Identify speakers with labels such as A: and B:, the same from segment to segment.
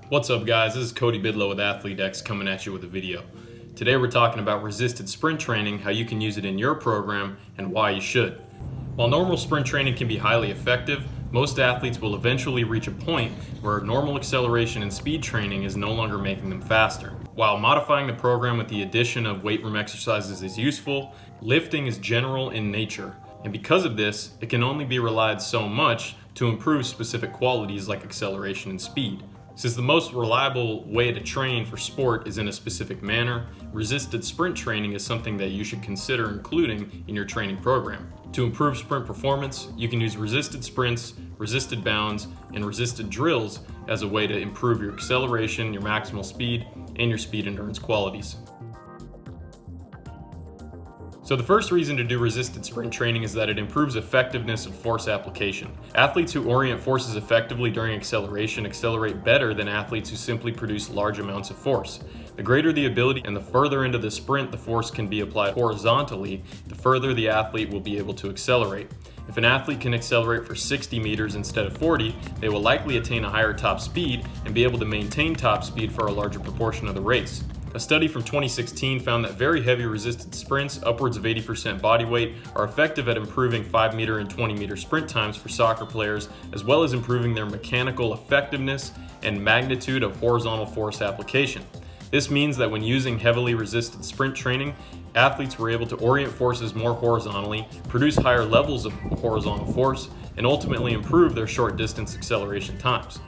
A: What's up guys, this is Cody Bidlow of ATHLETE.X coming at you with a video. Today we're talking about resisted sprint training, how you can use it in your program, and why you should. While normal sprint training can be highly effective, most athletes will eventually reach a point where normal acceleration and speed training is no longer making them faster. While modifying the program with the addition of weight room exercises is useful, lifting is general in nature. And because of this, it can only be relied so much to improve specific qualities like acceleration and speed. Since the most reliable way to train for sport is in a specific manner, resisted sprint training is something that you should consider including in your training program. To improve sprint performance, you can use resisted sprints, resisted bounds, and resisted drills as a way to improve your acceleration, your maximal speed, and your speed endurance qualities. So the first reason to do resisted sprint training is that it improves effectiveness of force application. Athletes who orient forces effectively during acceleration accelerate better than athletes who simply produce large amounts of force. The greater the ability and the further into the sprint the force can be applied horizontally, the further the athlete will be able to accelerate. If an athlete can accelerate for 60 meters instead of 40, they will likely attain a higher top speed and be able to maintain top speed for a larger proportion of the race. A study from 2016 found that very heavy resisted sprints, upwards of 80% body weight, are effective at improving 5-meter and 20-meter sprint times for soccer players, as well as improving their mechanical effectiveness and magnitude of horizontal force application. This means that when using heavily resisted sprint training, athletes were able to orient forces more horizontally, produce higher levels of horizontal force, and ultimately improve their short distance acceleration times.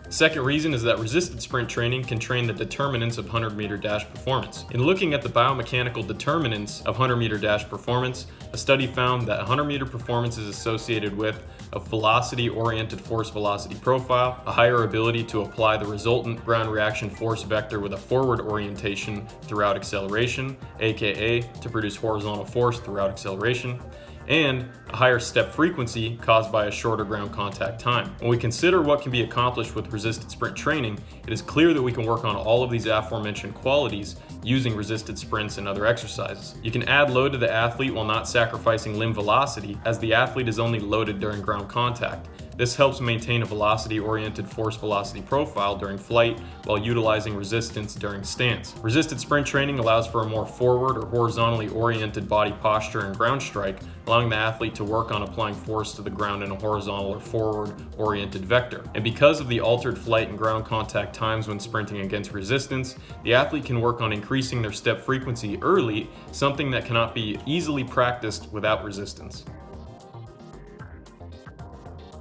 A: Second reason is that resisted sprint training can train the determinants of 100-meter dash performance. In looking at the biomechanical determinants of 100-meter dash performance, a study found that 100-meter performance is associated with a velocity-oriented force-velocity profile, a higher ability to apply the resultant ground reaction force vector with a forward orientation throughout acceleration, aka to produce horizontal force throughout acceleration, and a higher step frequency caused by a shorter ground contact time. When we consider what can be accomplished with resisted sprint training, it is clear that we can work on all of these aforementioned qualities using resisted sprints and other exercises. You can add load to the athlete while not sacrificing limb velocity, as the athlete is only loaded during ground contact. This helps maintain a velocity-oriented force-velocity profile during flight while utilizing resistance during stance. Resisted sprint training allows for a more forward or horizontally oriented body posture and ground strike, allowing the athlete to work on applying force to the ground in a horizontal or forward-oriented vector. And because of the altered flight and ground contact times when sprinting against resistance, the athlete can work on increasing their step frequency early, something that cannot be easily practiced without resistance.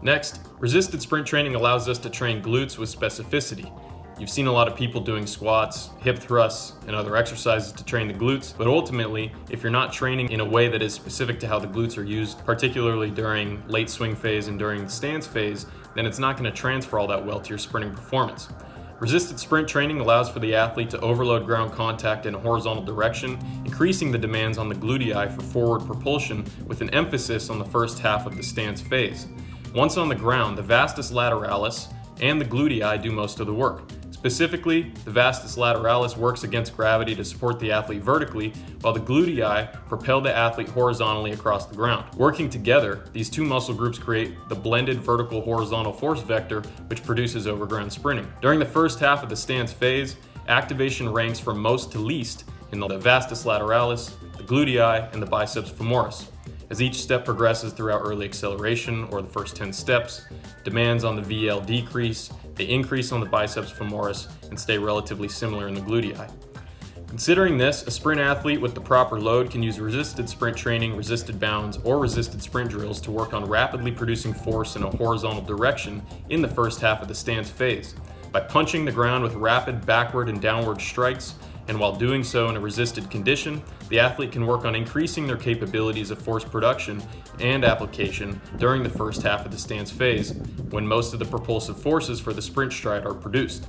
A: Next, resisted sprint training allows us to train glutes with specificity. You've seen a lot of people doing squats, hip thrusts, and other exercises to train the glutes, but ultimately, if you're not training in a way that is specific to how the glutes are used, particularly during late swing phase and during the stance phase, then it's not going to transfer all that well to your sprinting performance. Resisted sprint training allows for the athlete to overload ground contact in a horizontal direction, increasing the demands on the glutei for forward propulsion with an emphasis on the first half of the stance phase. Once on the ground, the vastus lateralis and the glutei do most of the work. Specifically, the vastus lateralis works against gravity to support the athlete vertically, while the glutei propel the athlete horizontally across the ground. Working together, these two muscle groups create the blended vertical horizontal force vector, which produces overground sprinting. During the first half of the stance phase, activation ranks from most to least in the vastus lateralis, the glutei, and the biceps femoris. As each step progresses throughout early acceleration, or the first 10 steps, demands on the VL decrease, they increase on the biceps femoris, and stay relatively similar in the glutei. Considering this, a sprint athlete with the proper load can use resisted sprint training, resisted bounds, or resisted sprint drills to work on rapidly producing force in a horizontal direction in the first half of the stance phase. By punching the ground with rapid backward and downward strikes, and while doing so in a resisted condition, the athlete can work on increasing their capabilities of force production and application during the first half of the stance phase, when most of the propulsive forces for the sprint stride are produced.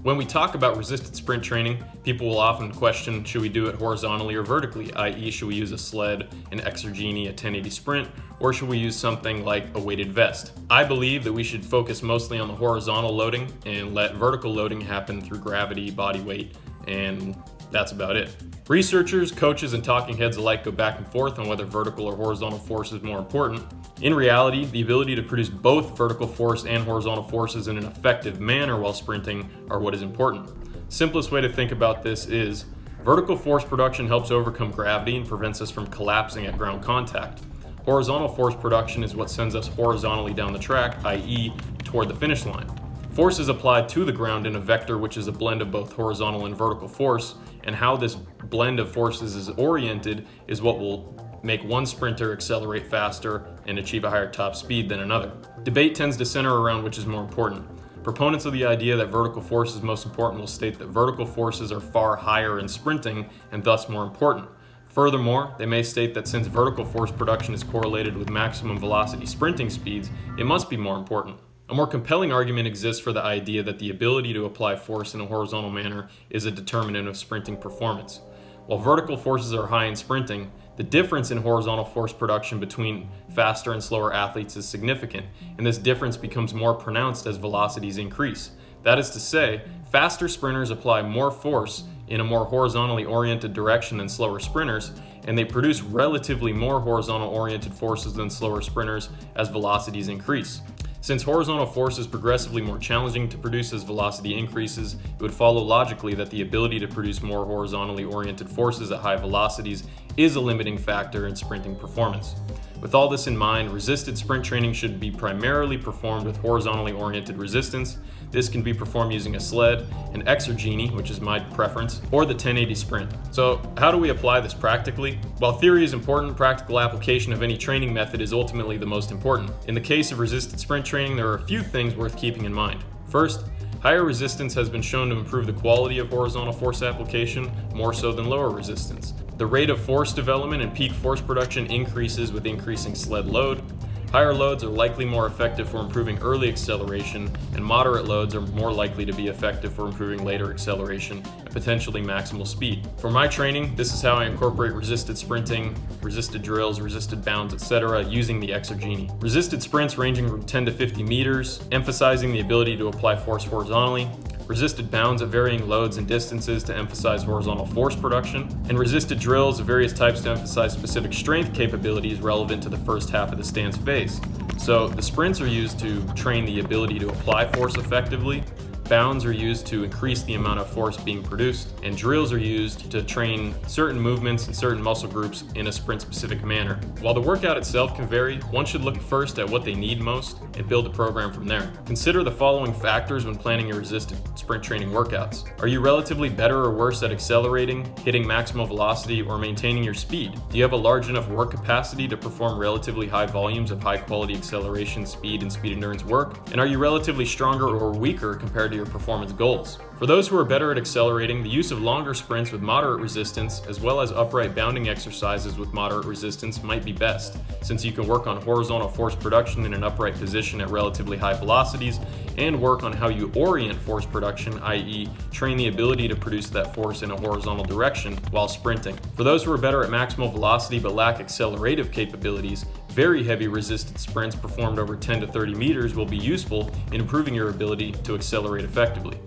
A: When we talk about resisted sprint training, people will often question, should we do it horizontally or vertically, i.e. should we use a sled, an exergini, a 1080 sprint, or should we use something like a weighted vest? I believe that we should focus mostly on the horizontal loading and let vertical loading happen through gravity, body weight, and That's about it. Researchers, coaches, and talking heads alike go back and forth on whether vertical or horizontal force is more important. In reality, the ability to produce both vertical force and horizontal forces in an effective manner while sprinting are what is important. Simplest way to think about this is vertical force production helps overcome gravity and prevents us from collapsing at ground contact. Horizontal force production is what sends us horizontally down the track, i.e., toward the finish line. Force is applied to the ground in a vector which is a blend of both horizontal and vertical force, and how this blend of forces is oriented is what will make one sprinter accelerate faster and achieve a higher top speed than another. Debate tends to center around which is more important. Proponents of the idea that vertical force is most important will state that vertical forces are far higher in sprinting and thus more important. Furthermore, they may state that since vertical force production is correlated with maximum velocity sprinting speeds, it must be more important. A more compelling argument exists for the idea that the ability to apply force in a horizontal manner is a determinant of sprinting performance. While vertical forces are high in sprinting, the difference in horizontal force production between faster and slower athletes is significant, and this difference becomes more pronounced as velocities increase. That is to say, faster sprinters apply more force in a more horizontally oriented direction than slower sprinters, and they produce relatively more horizontal oriented forces than slower sprinters as velocities increase. Since horizontal force is progressively more challenging to produce as velocity increases, it would follow logically that the ability to produce more horizontally oriented forces at high velocities is a limiting factor in sprinting performance. With all this in mind, resisted sprint training should be primarily performed with horizontally oriented resistance. This can be performed using a sled, an exergenie, which is my preference, or the 1080 sprint. So how do we apply this practically? While theory is important, practical application of any training method is ultimately the most important. In the case of resisted sprint training, there are a few things worth keeping in mind. First, higher resistance has been shown to improve the quality of horizontal force application more so than lower resistance. The rate of force development and peak force production increases with increasing sled load. Higher loads are likely more effective for improving early acceleration, and moderate loads are more likely to be effective for improving later acceleration and potentially maximal speed. For my training, this is how I incorporate resisted sprinting, resisted drills, resisted bounds, etc. using the exergenie. Resisted sprints ranging from 10 to 50 meters, emphasizing the ability to apply force horizontally. Resisted bounds at varying loads and distances to emphasize horizontal force production, and resisted drills of various types to emphasize specific strength capabilities relevant to the first half of the stance phase. So the sprints are used to train the ability to apply force effectively, bounds are used to increase the amount of force being produced, and drills are used to train certain movements and certain muscle groups in a sprint-specific manner. While the workout itself can vary, one should look first at what they need most and build a program from there. Consider the following factors when planning your resisted sprint training workouts. Are you relatively better or worse at accelerating, hitting maximal velocity, or maintaining your speed? Do you have a large enough work capacity to perform relatively high volumes of high-quality acceleration, speed, and speed endurance work? And are you relatively stronger or weaker compared to your performance goals? For those who are better at accelerating, the use of longer sprints with moderate resistance, as well as upright bounding exercises with moderate resistance, might be best, since you can work on horizontal force production in an upright position at relatively high velocities, and work on how you orient force production, i.e., train the ability to produce that force in a horizontal direction while sprinting. For those who are better at maximal velocity but lack accelerative capabilities, very heavy resisted sprints performed over 10 to 30 meters will be useful in improving your ability to accelerate effectively.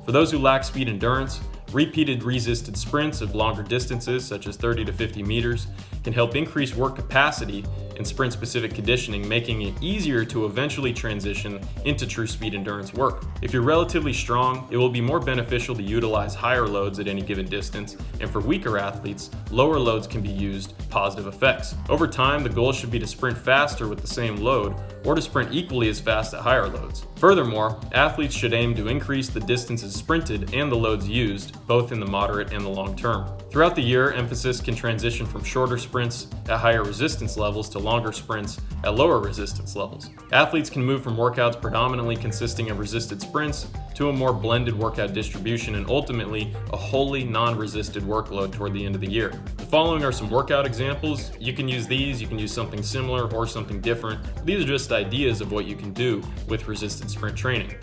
A: For those who lack speed endurance, repeated resisted sprints of longer distances, such as 30 to 50 meters, can help increase work capacity in sprint-specific conditioning, making it easier to eventually transition into true speed endurance work. If you're relatively strong, it will be more beneficial to utilize higher loads at any given distance, and for weaker athletes, lower loads can be used positive effects. Over time, the goal should be to sprint faster with the same load, or to sprint equally as fast at higher loads. Furthermore, athletes should aim to increase the distances sprinted and the loads used, both in the moderate and the long term. Throughout the year, emphasis can transition from shorter sprints at higher resistance levels to longer sprints at lower resistance levels. Athletes can move from workouts predominantly consisting of resisted sprints to a more blended workout distribution and ultimately a wholly non-resisted workload toward the end of the year. The following are some workout examples. You can use these, you can use something similar or something different. These are just ideas of what you can do with resisted sprint training.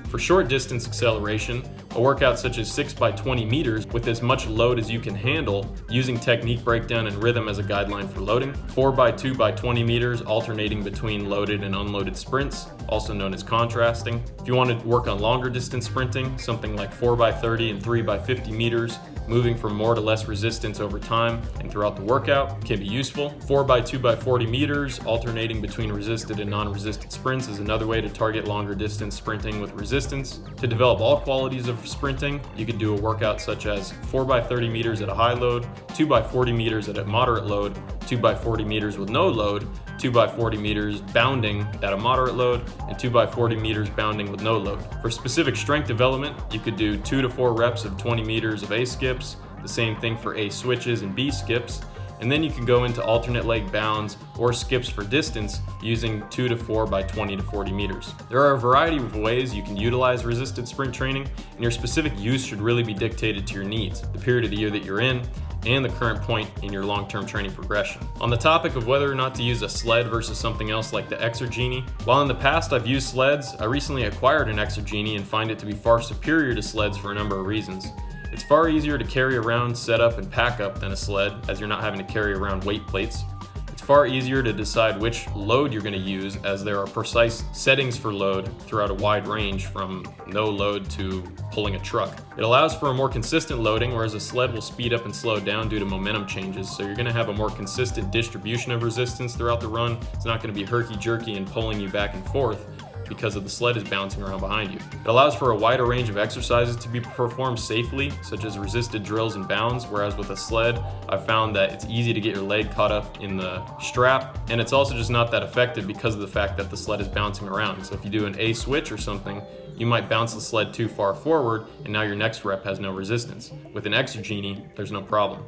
A: For short distance acceleration, a workout such as 6 by 20 meters with as much load as you can handle, using technique breakdown and rhythm as a guideline for loading. 4 by 2 by 20 meters alternating between loaded and unloaded sprints, also known as contrasting. If you want to work on longer distance sprinting, something like 4 by 30 and 3 by 50 meters moving from more to less resistance over time and throughout the workout can be useful. 4x2x40 meters, alternating between resisted and non-resisted sprints is another way to target longer distance sprinting with resistance. To develop all qualities of sprinting, you could do a workout such as 4x30 meters at a high load, 2x40 meters at a moderate load, 2x40 meters with no load, 2x40 meters bounding at a moderate load, and 2x40 meters bounding with no load. For specific strength development, you could do 2 to 4 reps of 20 meters of A skips, the same thing for A switches and B skips, and then you can go into alternate leg bounds or skips for distance using 2 to 4 by 20 to 40 meters. There are a variety of ways you can utilize resisted sprint training, and your specific use should really be dictated to your needs, the period of the year that you're in, and the current point in your long-term training progression. On the topic of whether or not to use a sled versus something else like the Exergenie, while in the past I've used sleds, I recently acquired an Exergenie and find it to be far superior to sleds for a number of reasons. It's far easier to carry around, set up, and pack up than a sled, as you're not having to carry around weight plates. It's far easier to decide which load you're going to use, as there are precise settings for load throughout a wide range from no load to pulling a truck. It allows for a more consistent loading, whereas a sled will speed up and slow down due to momentum changes, so you're going to have a more consistent distribution of resistance throughout the run. It's not going to be herky-jerky and pulling you back and forth because of the sled is bouncing around behind you. It allows for a wider range of exercises to be performed safely, such as resisted drills and bounds, whereas with a sled, I've found that it's easy to get your leg caught up in the strap, and it's also just not that effective because of the fact that the sled is bouncing around. So if you do an A switch or something, you might bounce the sled too far forward, and now your next rep has no resistance. With an Exergenie, there's no problem.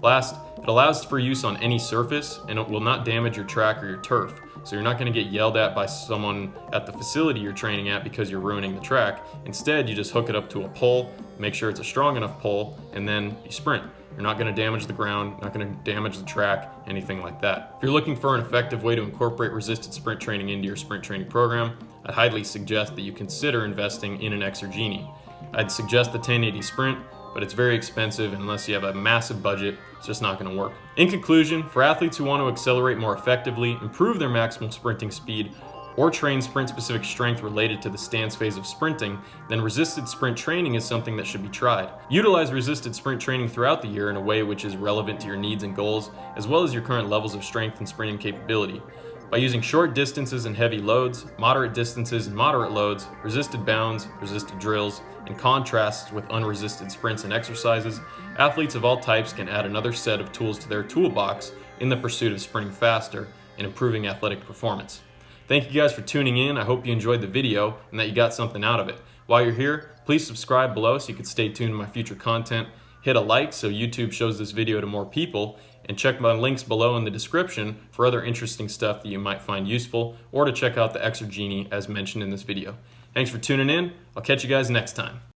A: Last, it allows for use on any surface, and it will not damage your track or your turf. So you're not going to get yelled at by someone at the facility you're training at because you're ruining the track. Instead, you just hook it up to a pole, make sure it's a strong enough pole, and then you sprint. You're not going to damage the ground, not going to damage the track, anything like that. If you're looking for an effective way to incorporate resisted sprint training into your sprint training program, I'd highly suggest that you consider investing in an Exergenie. I'd suggest the 1080 Sprint, but it's very expensive, and unless you have a massive budget, it's just not going to work. In conclusion, for athletes who want to accelerate more effectively, improve their maximal sprinting speed, or train sprint-specific strength related to the stance phase of sprinting, then resisted sprint training is something that should be tried. Utilize resisted sprint training throughout the year in a way which is relevant to your needs and goals, as well as your current levels of strength and sprinting capability. By using short distances and heavy loads, moderate distances and moderate loads, resisted bounds, resisted drills, and contrasts with unresisted sprints and exercises, athletes of all types can add another set of tools to their toolbox in the pursuit of sprinting faster and improving athletic performance. Thank you guys for tuning in. I hope you enjoyed the video and that you got something out of it. While you're here, please subscribe below so you can stay tuned to my future content. Hit a like so YouTube shows this video to more people, and check my links below in the description for other interesting stuff that you might find useful, or to check out the Exergenie as mentioned in this video. Thanks for tuning in. I'll catch you guys next time.